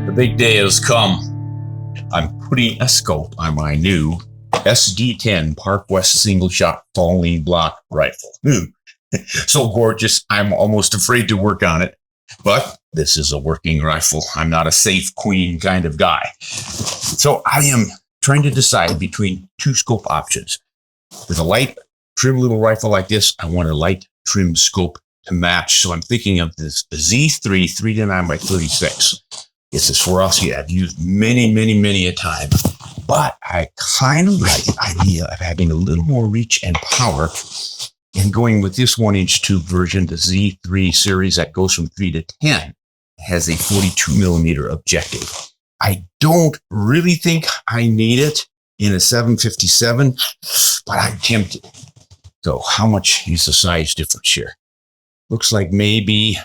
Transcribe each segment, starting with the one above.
The big day has come. I'm putting a scope on my new SD-10 Parkwest single-shot falling block rifle. So gorgeous, I'm almost afraid to work on it. But this is a working rifle. I'm not a safe queen kind of guy. So I am trying to decide between two scope options. With a light, trim little rifle like this, I want a light, trim scope to match. So I'm thinking of this Z3 3-9x36. It's a Swarovski I've used many a time. But I kind of like the idea of having a little more reach and power and going with this 1-inch tube version, the Z3 series that goes from 3 to 10, has a 42mm objective. I don't really think I need it in a 757, but I'm tempted. So how much is the size difference here? Looks like maybe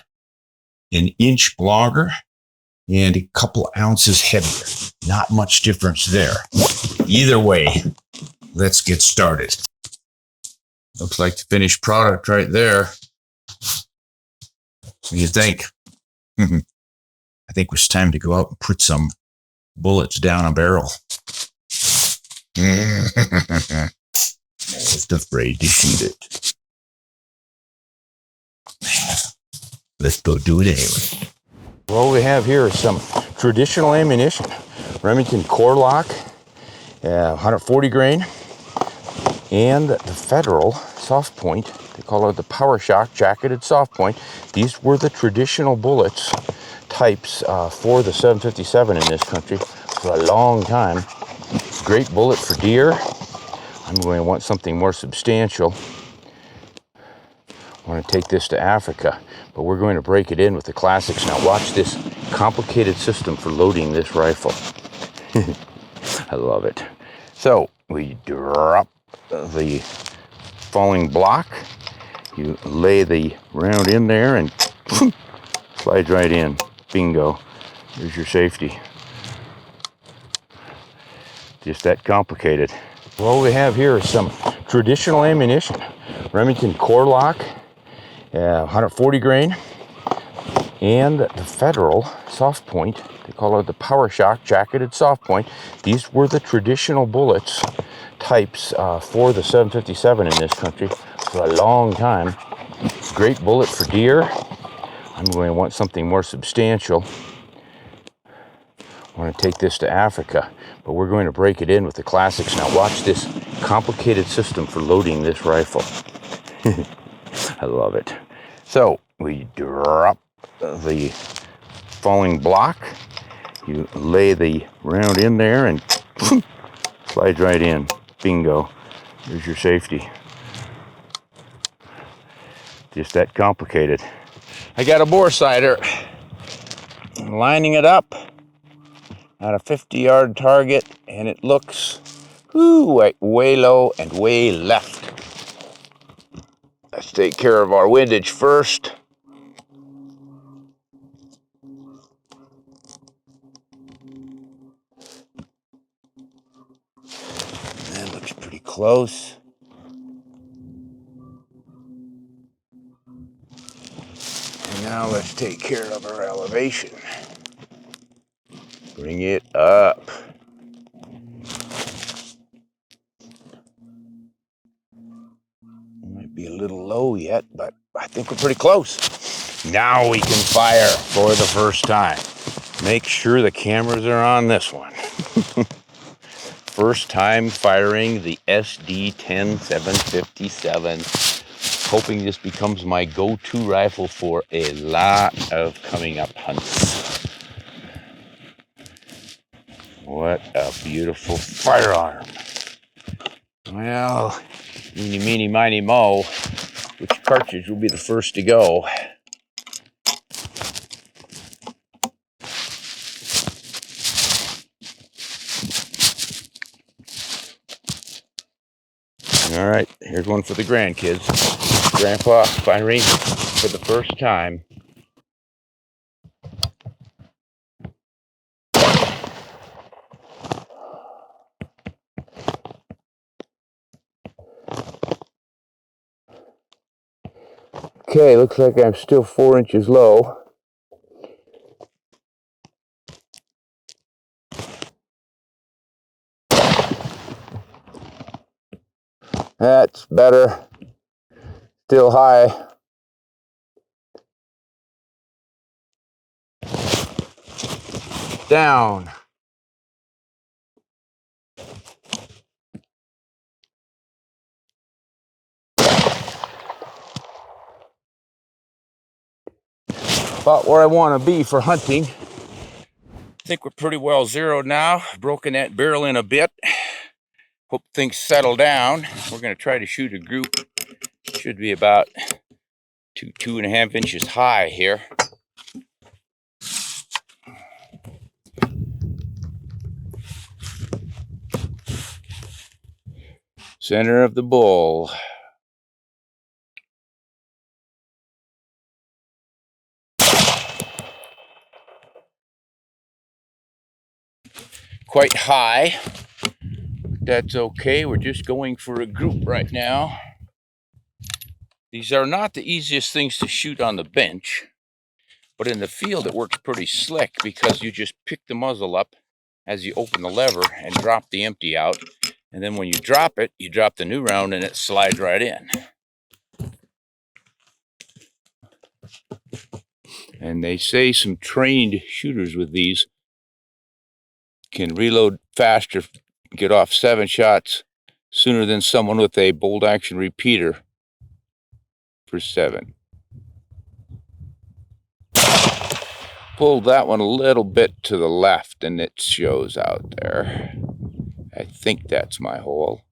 an inch longer and a couple ounces heavier. Not much difference there. Either way, let's get started. Looks like the finished product right there. What do you think? I think it's time to go out and put some bullets down a barrel. Just afraid to shoot it. Let's go do it anyway. What we have here is some traditional ammunition. Remington core lock, 140 grain, and the Federal soft point. They call it the Power Shock jacketed soft point. These were the traditional bullets types for the 757 in this country for a long time. Great bullet for deer. I'm going to want something more substantial. I want to take this to Africa, but we're going to break it in with the classics. Now watch this complicated system for loading this rifle. I love it. So we drop the falling block. You lay the round in there and slides right in. Bingo. There's your safety. Just that complicated. What we have here is some traditional ammunition. Remington core lock, 140 grain, and the Federal soft point. They call it the Power Shock jacketed soft point. These were the traditional bullets types for the 757 in this country for a long time. Great bullet for deer. I'm going to want something more substantial. I want to take this to Africa, but we're going to break it in with the classics. Now watch this complicated system for loading this rifle. I love it. So we drop the falling block. You lay the round in there and slides right in. Bingo. There's your safety. Just that complicated. I got a bore sighter. I'm lining it up at a 50-yard target, and it looks way low and way left. Let's take care of our windage first. That looks pretty close. And now let's take care of our elevation. Bring it up. Might be a little low yet, but I think we're pretty close. Now we can fire for the first time. Make sure the cameras are on this one. First time firing the SD-10 757. Hoping this becomes my go-to rifle for a lot of coming up hunts. What a beautiful firearm. Well, eeny, meeny, miny, mo, which cartridge will be the first to go? All right, here's one for the grandkids. Grandpa firing for the first time. Okay, looks like I'm still 4 inches low. That's better. Still high. Down. About where I want to be for hunting. I think we're pretty well zeroed now. Broken that barrel in a bit. Hope things settle down. We're going to try to shoot a group. Should be about 2.5 inches high here. Center of the bull. Quite high. That's okay. We're just going for a group right now. These are not the easiest things to shoot on the bench, but in the field it works pretty slick because you just pick the muzzle up as you open the lever and drop the empty out. And then when you drop it, you drop the new round and it slides right in. And they say some trained shooters with these can reload faster, get off 7 shots sooner than someone with a bolt action repeater for 7. Pulled that one a little bit to the left and it shows out there. I think that's my hole.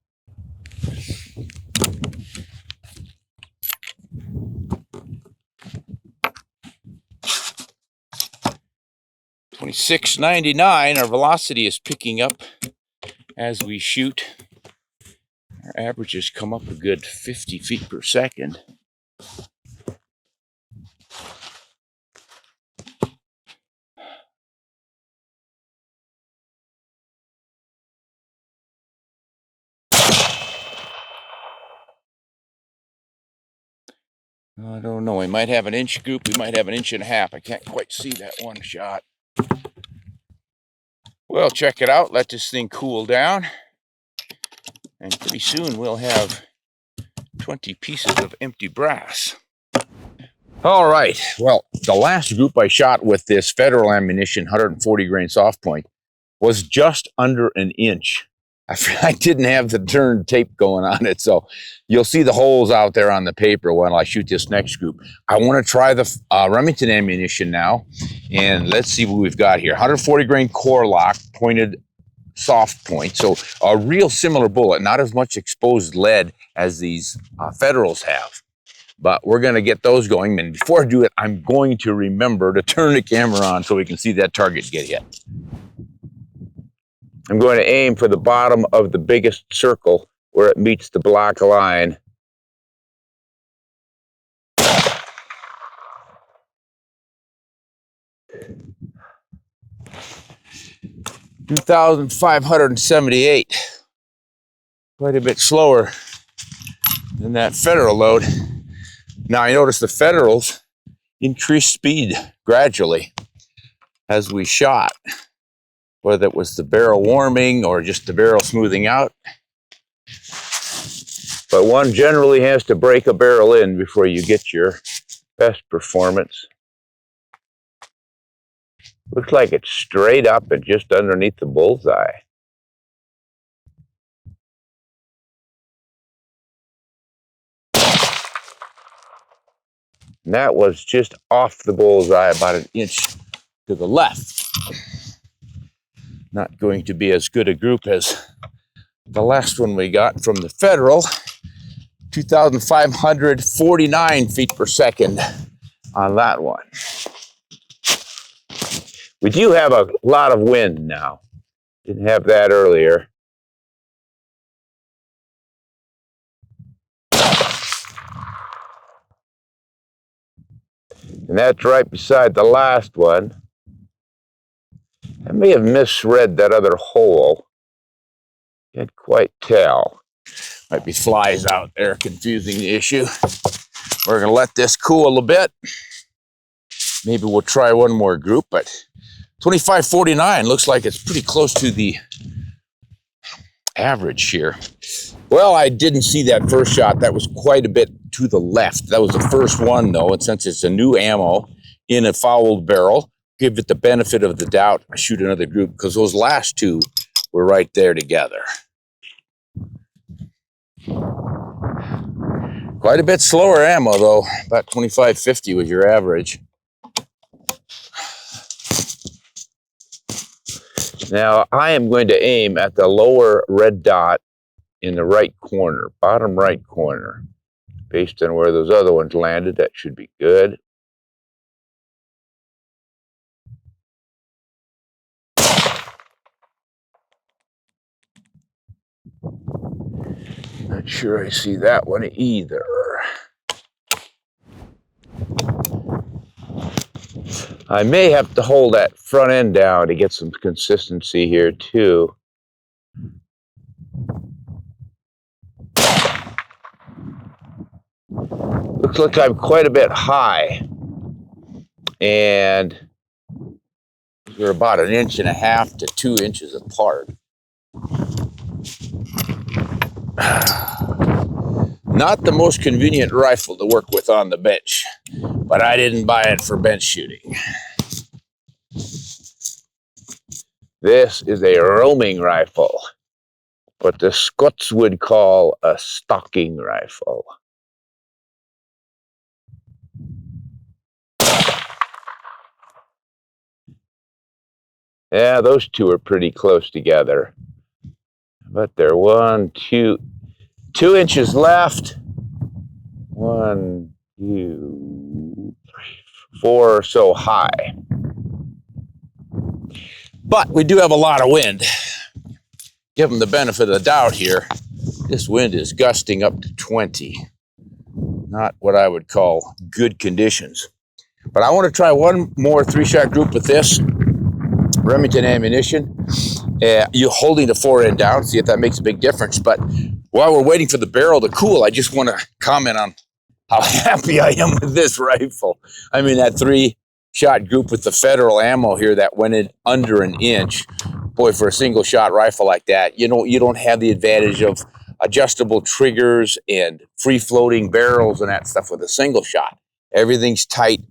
$26.99. Our velocity is picking up as we shoot. Our averages come up a good 50 feet per second. I don't know. We might have an inch group. We might have an 1.5 inches. I can't quite see that one shot. Well, check it out. Let this thing cool down. And pretty soon we'll have 20 pieces of empty brass. All right. Well, the last group I shot with this federal ammunition, 140 grain soft point, was just under an inch. I didn't have the turned tape going on it, so you'll see the holes out there on the paper when I shoot this next group. I want to try the Remington ammunition now, and let's see what we've got here. 140 grain core lock, pointed soft point, so a real similar bullet, not as much exposed lead as these Federals have. But we're going to get those going, and before I do it, I'm going to remember to turn the camera on so we can see that target get hit. I'm going to aim for the bottom of the biggest circle where it meets the black line. $2,578. Quite a bit slower than that Federal load. Now I noticed the Federals increased speed gradually as we shot. Whether it was the barrel warming or just the barrel smoothing out. But one generally has to break a barrel in before you get your best performance. Looks like it's straight up and just underneath the bullseye. And that was just off the bullseye, about an inch to the left. Not going to be as good a group as the last one we got from the Federal. 2,549 feet per second on that one. We do have a lot of wind now. Didn't have that earlier. And that's right beside the last one. I may have misread that other hole. Can't quite tell. Might be flies out there confusing the issue. We're going to let this cool a bit. Maybe we'll try one more group, but 2549 looks like it's pretty close to the average here. Well, I didn't see that first shot. That was quite a bit to the left. That was the first one, though, and since it's a new ammo in a fouled barrel, give it the benefit of the doubt. I shoot another group because those last two were right there together. Quite a bit slower ammo, though. About 25-50 was your average. Now, I am going to aim at the lower red dot in the right corner, bottom right corner. Based on where those other ones landed, that should be good. Not sure I see that one either. I may have to hold that front end down to get some consistency here too. Looks like I'm quite a bit high, and we're about 1.5 to 2 inches apart. Not the most convenient rifle to work with on the bench, but I didn't buy it for bench shooting. This is a roaming rifle, what the Scots would call a stalking rifle. Yeah, those two are pretty close together. But they're 2 inches left. 1, 2, 3, 4 or so high. But we do have a lot of wind. Give them the benefit of the doubt here. This wind is gusting up to 20. Not what I would call good conditions. But I want to try one more 3-shot group with this Remington ammunition. You're holding the forend down, see if that makes a big difference. But while we're waiting for the barrel to cool, I just want to comment on how happy I am with this rifle. I mean, that 3-shot group with the federal ammo here that went in under 1 inch. Boy, for a single shot rifle like that, you know, you don't have the advantage of adjustable triggers and free floating barrels and that stuff with a single shot. Everything's tight.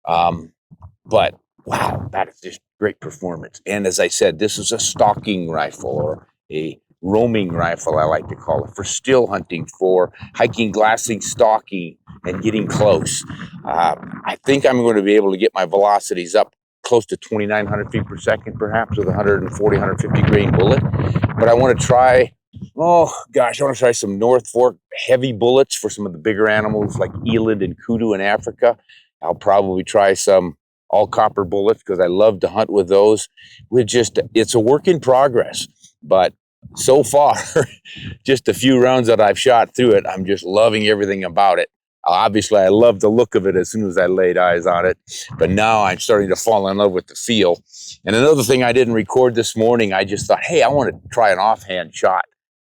But wow, that is just great performance. And as I said, this is a stalking rifle, or a roaming rifle, I like to call it, for still hunting, for hiking, glassing, stalking, and getting close. I think I'm going to be able to get my velocities up close to 2,900 feet per second, perhaps, with 140, 150 grain bullet. But I want to try, I want to try some North Fork heavy bullets for some of the bigger animals like eland and kudu in Africa. I'll probably try some all copper bullets because I love to hunt with those. It's a work in progress, but so far, just a few rounds that I've shot through it, I'm just loving everything about it. Obviously, I love the look of it as soon as I laid eyes on it, but now I'm starting to fall in love with the feel. And another thing I didn't record this morning, I just thought, hey, I want to try an offhand shot.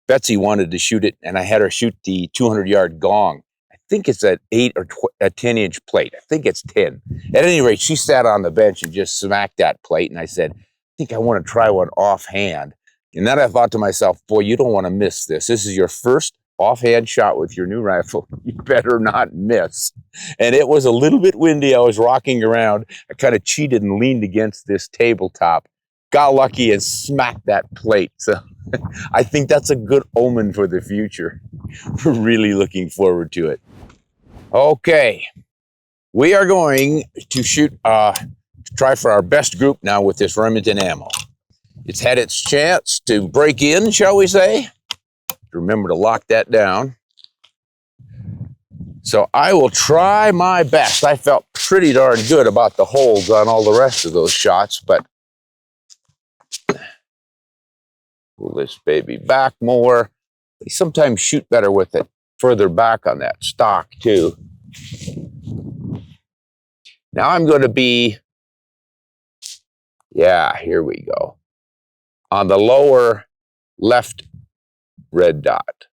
Betsy wanted to shoot it, and I had her shoot the 200-yard gong. I think it's an 8 or a 10-inch plate. I think it's 10. At any rate, she sat on the bench and just smacked that plate, and I said, I think I want to try one offhand. And then I thought to myself, boy, you don't want to miss this. This is your first offhand shot with your new rifle. You better not miss. And it was a little bit windy. I was rocking around. I kind of cheated and leaned against this tabletop. Got lucky and smacked that plate. So I think that's a good omen for the future. We're really looking forward to it. Okay. We are going to shoot, try for our best group now with this Remington ammo. It's had its chance to break in, shall we say? Remember to lock that down. So I will try my best. I felt pretty darn good about the holds on all the rest of those shots, but pull this baby back more. They sometimes shoot better with it further back on that stock too. Now I'm going to be, here we go, on the lower left red dot.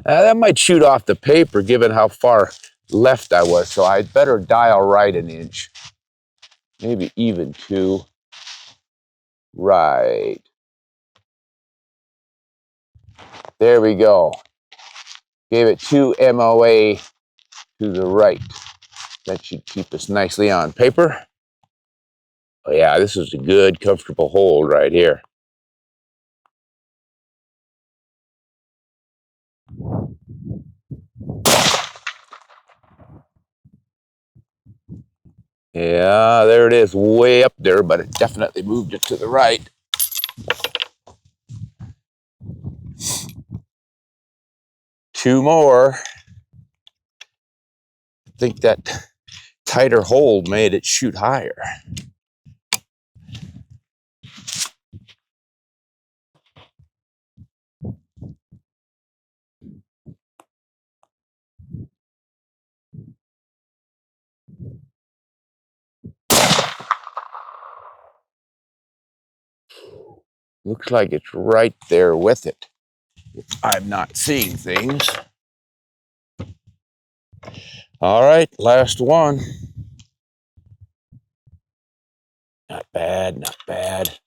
That might shoot off the paper given how far left I was, so I'd better dial right 1 inch, maybe even 2. right. There we go. Gave it 2 MOA to the right. That should keep us nicely on paper. Oh yeah, this is a good, comfortable hold right here. Yeah, there it is, way up there, but it definitely moved it to the right. Two more. I think that tighter hold made it shoot higher. Looks like it's right there with it. I'm not seeing things. All right, last one. Not bad, not bad.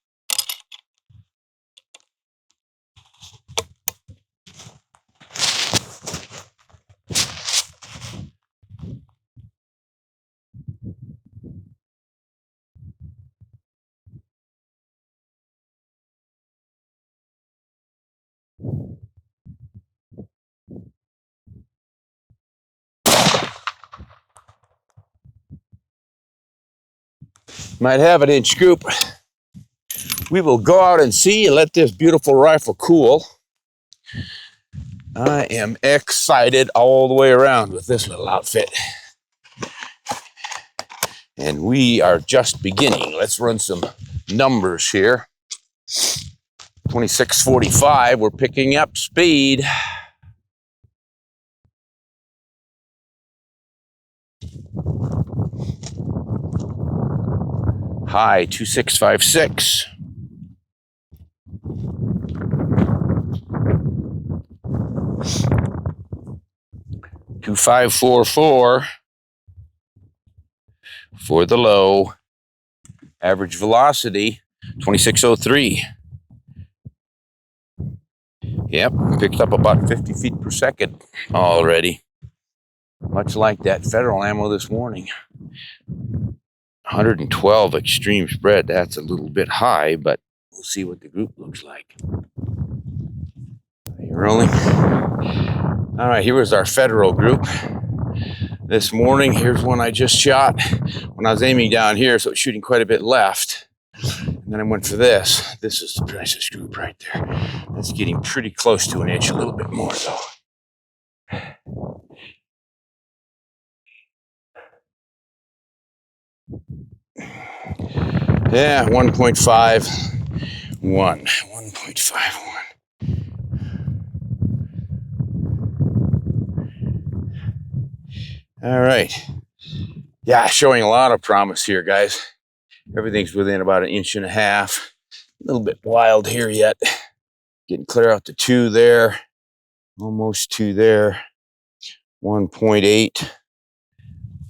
Might have an inch scoop. We will go out and see and let this beautiful rifle cool. I am excited all the way around with this little outfit. And we are just beginning. Let's run some numbers here. 26:45, we're picking up speed. High 2656. $2,544 for the low. Average velocity 2603. Yep, picked up about 50 feet per second already. Much like that federal ammo this morning. 112 extreme spread. That's a little bit high, but we'll see what the group looks like. Are you rolling? All right, here was our federal group. This morning, here's one I just shot when I was aiming down here, so it's shooting quite a bit left. And then I went for this. This is the precious group right there. That's getting pretty close to an inch, a little bit more though. Yeah, 1.51. 1.51. All right. Yeah, showing a lot of promise here, guys. Everything's within about an inch and a half. A little bit wild here yet. Getting clear out to 2 there. Almost 2 there. 1.8.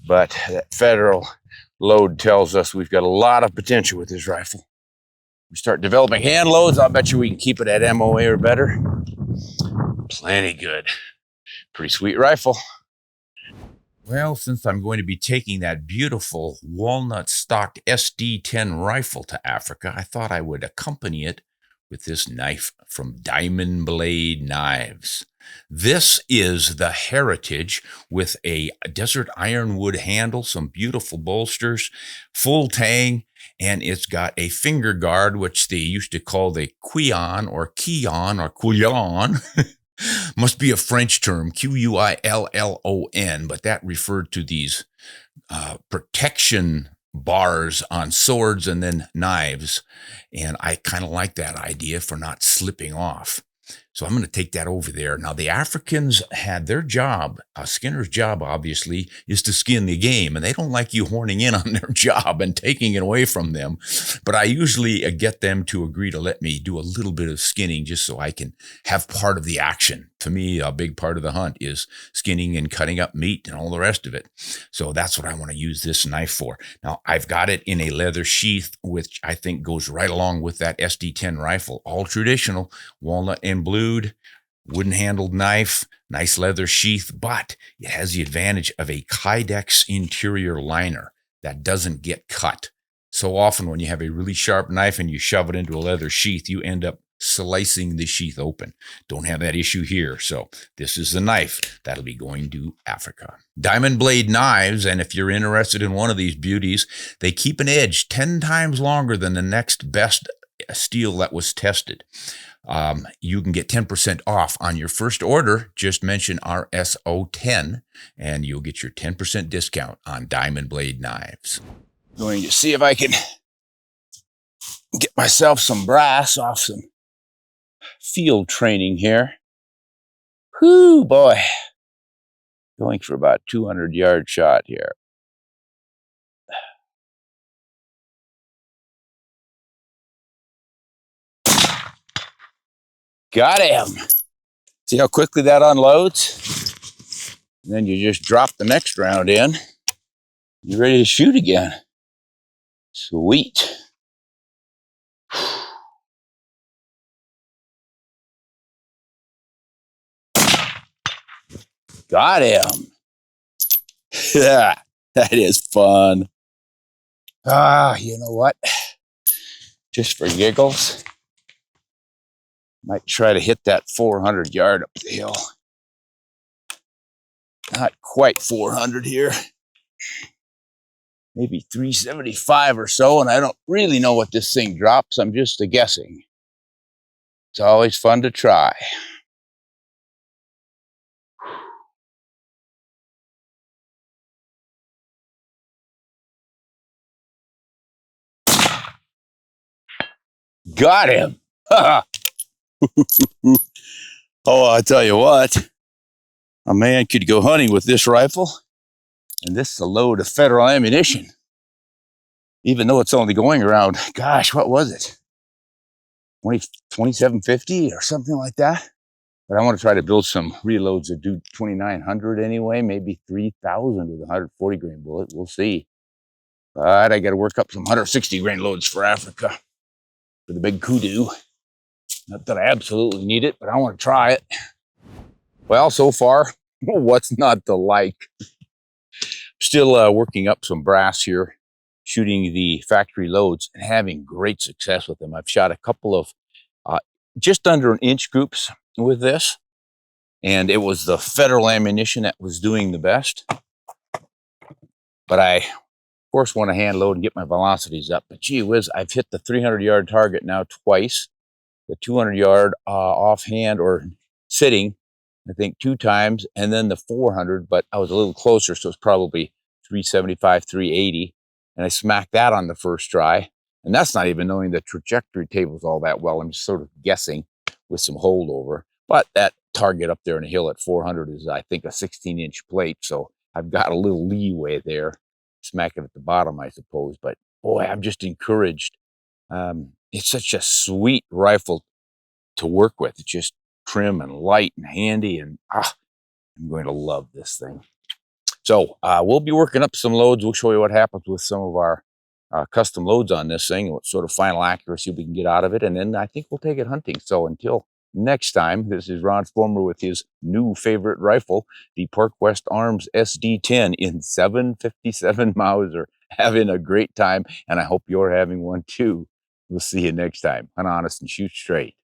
But that federal load tells us we've got a lot of potential with this rifle. We start developing hand loads, I'll bet you we can keep it at MOA or better. Plenty good. Pretty sweet rifle. Well, since I'm going to be taking that beautiful walnut stocked SD-10 rifle to Africa, I thought I would accompany it with this knife from Diamond Blade Knives. This is the Heritage with a desert ironwood handle, some beautiful bolsters, full tang, and it's got a finger guard, which they used to call the quillon or quillon or quillon. Must be a French term, Quillon, but that referred to these protection bars on swords and then knives. And I kind of like that idea for not slipping off. So I'm going to take that over there. Now, the Africans had their job. A skinner's job, obviously, is to skin the game, and they don't like you horning in on their job and taking it away from them. But I usually get them to agree to let me do a little bit of skinning just so I can have part of the action for me, a big part of the hunt is skinning and cutting up meat and all the rest of it. So that's what I want to use this knife for. Now, I've got it in a leather sheath, which I think goes right along with that SD-10 rifle. All traditional, walnut and blued, wooden handled knife, nice leather sheath, but it has the advantage of a Kydex interior liner that doesn't get cut. So often when you have a really sharp knife and you shove it into a leather sheath, you end up slicing the sheath open. Don't have that issue here. So this is the knife that'll be going to Africa. Diamond blade knives, and if you're interested in one of these beauties, they keep an edge 10 times longer than the next best steel that was tested. You can get 10% off on your first order. Just mention RSO10 and you'll get your 10% discount on diamond blade knives. Going to see if I can get myself some brass off some field training here. Whoo, boy. Going for about 200-yard shot here. Got him. See how quickly that unloads? And then you just drop the next round in. You're ready to shoot again. Sweet. Got him. Yeah, that is fun. You know what? Just for giggles, might try to hit that 400 yard up the hill. Not quite 400 here. Maybe 375 or so, and I don't really know what this thing drops. I'm just guessing. It's always fun to try. Got him. Oh, I tell you what, a man could go hunting with this rifle, and this is a load of federal ammunition. Even though it's only going around, gosh, what was it? 2750 or something like that. But I want to try to build some reloads that do 2900 anyway, maybe 3000 with a 140 grain bullet. We'll see. But I got to work up some 160 grain loads for Africa, for the big kudu. Not that I absolutely need it, but I want to try it. Well, so far, what's not to like? Still working up some brass here, shooting the factory loads and having great success with them. I've shot a couple of just under an inch groups with this, and it was the federal ammunition that was doing the best. But I, of course, want to hand load and get my velocities up. But gee whiz, I've hit the 300-yard target now twice, the 200-yard offhand or sitting, I think 2 times, and then the 400, but I was a little closer, so it's probably 375, 380, and I smacked that on the first try. And that's not even knowing the trajectory tables all that well. I'm just sort of guessing with some holdover. But that target up there in the hill at 400 is, I think, a 16-inch plate, so I've got a little leeway there. Smack it at the bottom, I suppose. But boy, I'm just encouraged. It's such a sweet rifle to work with. It's just trim and light and handy, and I'm going to love this thing. So we'll be working up some loads. We'll show you what happens with some of our custom loads on this thing, what sort of final accuracy we can get out of it, and then I think we'll take it hunting. So until next time, this is Ron Spomer with his new favorite rifle, the Parkwest Arms SD-10 in 757 Mauser. Having a great time, and I hope you're having one too. We'll see you next time. Hunt honest and shoot straight.